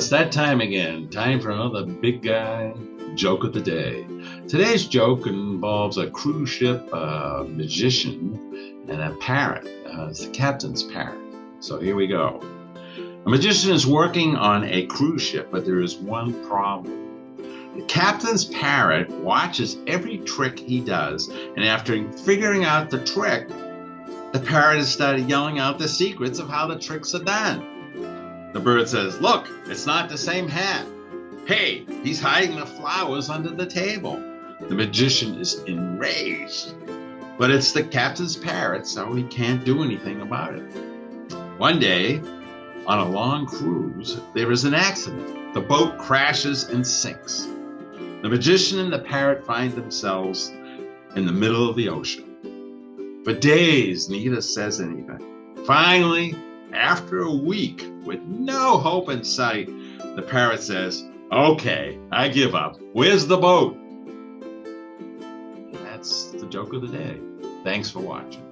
it's that time again. Time for another big guy joke of the day. Today's joke involves a cruise ship, a magician, and a parrot. It's the captain's parrot. So here we go. A magician is working on a cruise ship, but there is one problem. The captain's parrot watches every trick he does, and after figuring out the trick, the parrot has started yelling out the secrets of how the tricks are done. The bird says, "Look, it's not the same hat. Hey, he's hiding the flowers under the table." The magician is enraged, but it's the captain's parrot, so he can't do anything about it. One day, on a long cruise, there is an accident. The boat crashes and sinks. The magician and the parrot find themselves in the middle of the ocean. For days, neither says anything. Finally, after a week, with no hope in sight, the parrot says, "Okay, I give up. Where's the boat?" And that's the joke of the day. Thanks for watching.